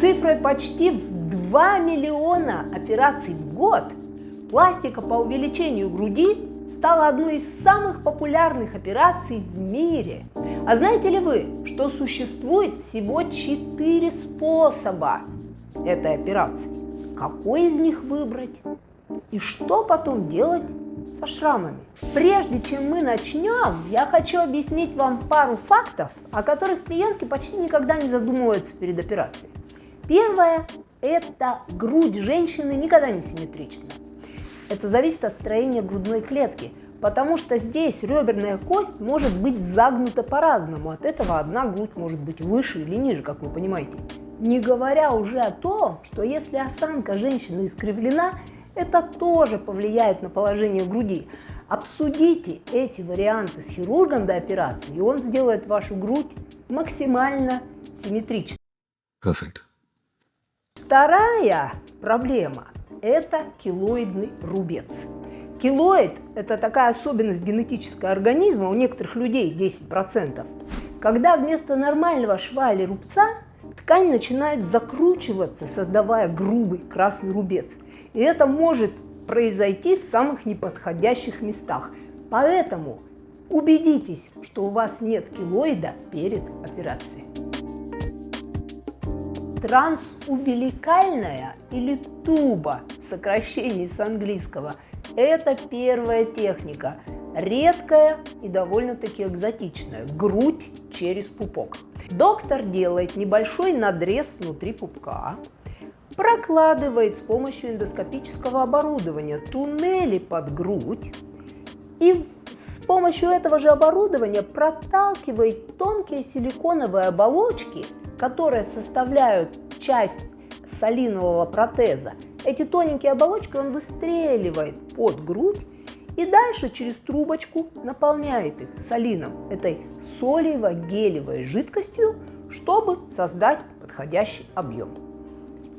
цифрой почти в 2 миллиона операций в год пластика по увеличению груди стала одной из самых популярных операций в мире. А знаете ли вы, что существует всего 4 способа этой операции? Какой из них выбрать? И что потом делать со шрамами? Прежде чем мы начнем, я хочу объяснить вам пару фактов, о которых клиентки почти никогда не задумываются перед операцией. Первое – это грудь женщины никогда не симметрична. Это зависит от строения грудной клетки, потому что здесь реберная кость может быть загнута по-разному. От этого одна грудь может быть выше или ниже, как вы понимаете. Не говоря уже о том, что если осанка женщины искривлена, это тоже повлияет на положение груди. Обсудите эти варианты с хирургом до операции, и он сделает вашу грудь максимально симметричной. Perfect. Вторая проблема – это килоидный рубец. Килоид – это такая особенность генетического организма, у некоторых людей 10%. Когда вместо нормального шва или рубца ткань начинает закручиваться, создавая грубый красный рубец. И это может произойти в самых неподходящих местах. Поэтому убедитесь, что у вас нет килоида перед операцией. Трансумбиликальная или туба, сокращение с английского, это первая техника, редкая и довольно-таки экзотичная – грудь через пупок. Доктор делает небольшой надрез внутри пупка, прокладывает с помощью эндоскопического оборудования туннели под грудь и с помощью этого же оборудования проталкивает тонкие силиконовые оболочки, которые составляют часть солинового протеза. Эти тоненькие оболочки он выстреливает под грудь и дальше через трубочку наполняет их солином, этой солево-гелевой жидкостью, чтобы создать подходящий объем.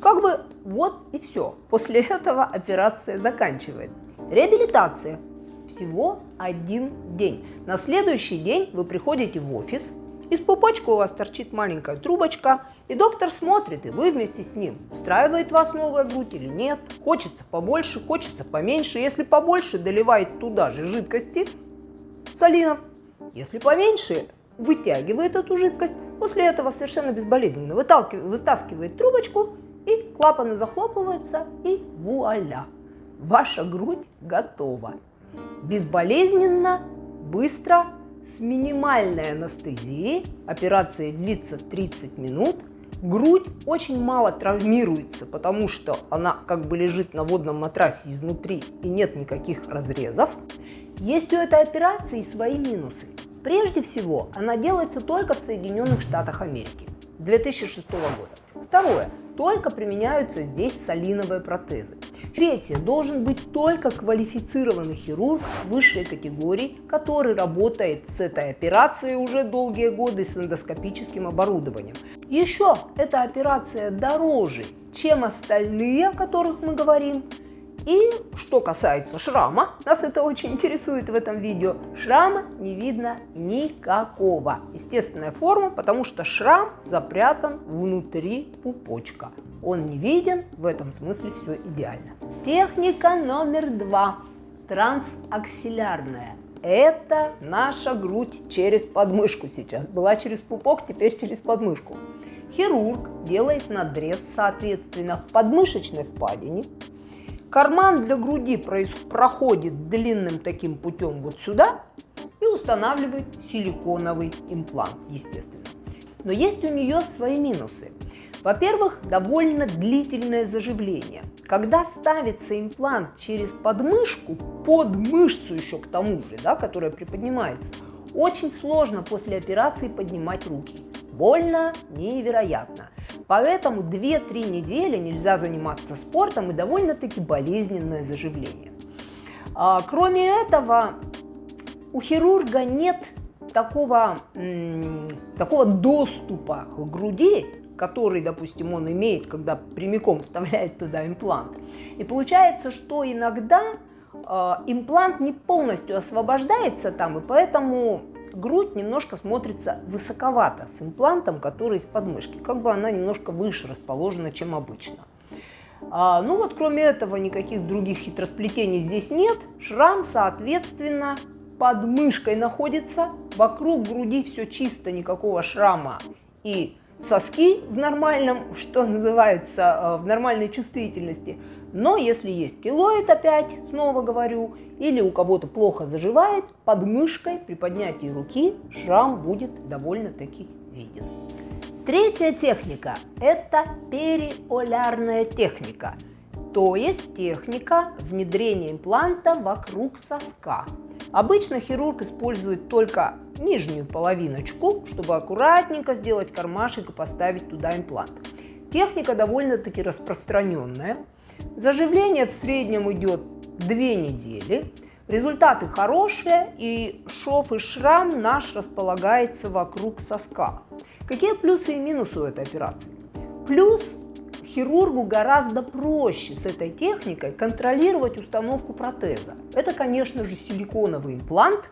Как бы вот и все. После этого операция заканчивается. Реабилитация. Всего 1 день. На следующий день вы приходите в офис, из пупочка у вас торчит маленькая трубочка, и доктор смотрит, и вы вместе с ним. Устраивает вас новая грудь или нет. Хочется побольше, хочется поменьше. Если побольше, доливает туда же жидкости солинов. Если поменьше, вытягивает эту жидкость. После этого совершенно безболезненно вытаскивает трубочку, и клапаны захлопываются, и вуаля! Ваша грудь готова. Безболезненно, быстро, с минимальной анестезией. Операция длится 30 минут. Грудь очень мало травмируется, потому что она как бы лежит на водном матрасе изнутри и нет никаких разрезов. Есть у этой операции свои минусы. Прежде всего, она делается только в Соединенных Штатах Америки с 2006 года. Второе. Только применяются здесь солиновые протезы. Третье. Должен быть только квалифицированный хирург высшей категории, который работает с этой операцией уже долгие годы с эндоскопическим оборудованием. Еще эта операция дороже, чем остальные, о которых мы говорим. И что касается шрама, нас это очень интересует в этом видео, шрама не видно никакого. Естественная форма, потому что шрам запрятан внутри пупочка. Он не виден, в этом смысле все идеально. Техника номер 2. Трансаксиллярная. Это наша грудь через подмышку сейчас. Была через пупок, теперь через подмышку. Хирург делает надрез, соответственно, в подмышечной впадине. Карман для груди проходит длинным таким путем вот сюда и устанавливает силиконовый имплант, естественно. Но есть у нее свои минусы. Во-первых, довольно длительное заживление. Когда ставится имплант через подмышку, под мышцу еще к тому же, да, которая приподнимается, очень сложно после операции поднимать руки. Больно невероятно. Поэтому 2-3 недели нельзя заниматься спортом и довольно-таки болезненное заживление. Кроме этого, у хирурга нет такого доступа к груди, который, допустим, он имеет, когда прямиком вставляет туда имплант. И получается, что иногда имплант не полностью освобождается там, и поэтому грудь немножко смотрится высоковато с имплантом, который из подмышки. Как бы она немножко выше расположена, чем обычно. Ну вот, кроме этого, никаких других хитросплетений здесь нет. Шрам, соответственно, под мышкой находится. Вокруг груди все чисто, никакого шрама. И соски в нормальном, что называется, в нормальной чувствительности. Но если есть килоид, опять, снова говорю, или у кого-то плохо заживает, под мышкой при поднятии руки шрам будет довольно-таки виден. Третья техника – это периолярная техника, то есть техника внедрения импланта вокруг соска. Обычно хирург использует только нижнюю половиночку, чтобы аккуратненько сделать кармашек и поставить туда имплант. Техника довольно-таки распространенная. Заживление в среднем идет 2 недели. Результаты хорошие, и шов и шрам наш располагается вокруг соска. Какие плюсы и минусы у этой операции? Плюс хирургу гораздо проще с этой техникой контролировать установку протеза. Это, конечно же, силиконовый имплант,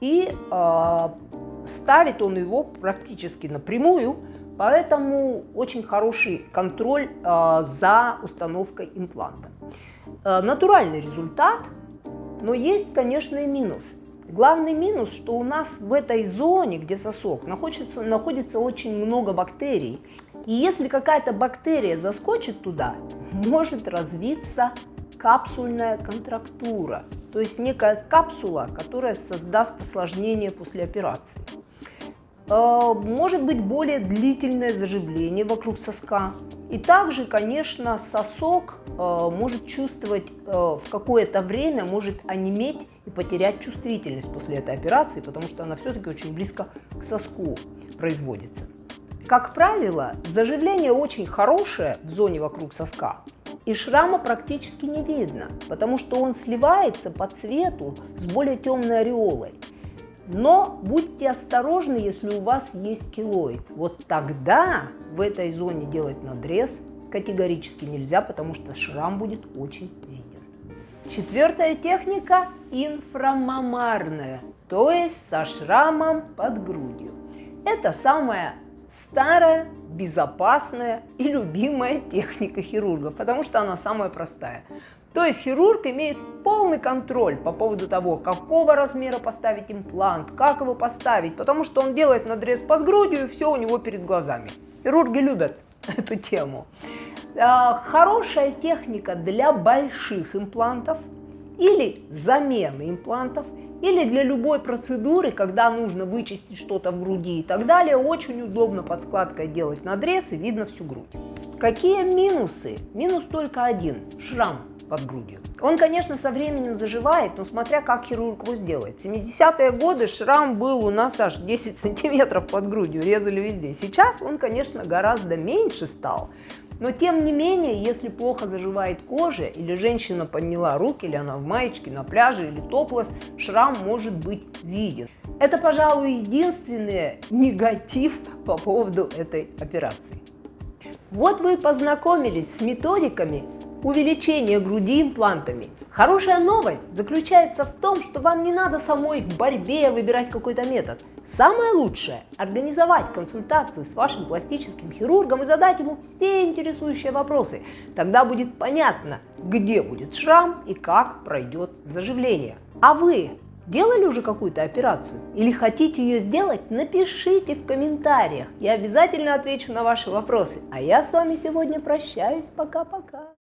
и ставит он его практически напрямую, поэтому очень хороший контроль за установкой импланта. Натуральный результат, но есть, конечно, и минус. Главный минус, что у нас в этой зоне, где сосок, находится очень много бактерий. И если какая-то бактерия заскочит туда, может развиться капсульная контрактура, то есть некая капсула, которая создаст осложнение после операции. Может быть более длительное заживление вокруг соска. И также, конечно, сосок может чувствовать в какое-то время, может онеметь и потерять чувствительность после этой операции, потому что она все-таки очень близко к соску производится. Как правило, заживление очень хорошее в зоне вокруг соска, и шрама практически не видно, потому что он сливается по цвету с более темной ореолой. Но будьте осторожны, если у вас есть килоид. Вот тогда в этой зоне делать надрез категорически нельзя, потому что шрам будет очень виден. 4-я техника – инфрамамарная, то есть со шрамом под грудью. Это самая старая, безопасная и любимая техника хирурга, потому что она самая простая. То есть хирург имеет полный контроль по поводу того, какого размера поставить имплант, как его поставить, потому что он делает надрез под грудью, и все у него перед глазами. Хирурги любят эту тему. Хорошая техника для больших имплантов или замены имплантов, или для любой процедуры, когда нужно вычистить что-то в груди и так далее, очень удобно под складкой делать надрез, и видно всю грудь. Какие минусы? Минус только один – шрам под грудью. Он, конечно, со временем заживает, но смотря как хирург его сделает. В 70-е годы шрам был у нас аж 10 сантиметров под грудью, резали везде. Сейчас он, конечно, гораздо меньше стал. Но тем не менее, если плохо заживает кожа, или женщина подняла руки, или она в маечке на пляже, или топлес, шрам может быть виден. Это, пожалуй, единственный негатив по поводу этой операции. Вот вы и познакомились с методиками увеличения груди имплантами. Хорошая новость заключается в том, что вам не надо самой в борьбе выбирать какой-то метод. Самое лучшее – организовать консультацию с вашим пластическим хирургом и задать ему все интересующие вопросы. Тогда будет понятно, где будет шрам и как пройдет заживление. А вы делали уже какую-то операцию или хотите ее сделать? Напишите в комментариях. Я обязательно отвечу на ваши вопросы. А я с вами сегодня прощаюсь. Пока-пока.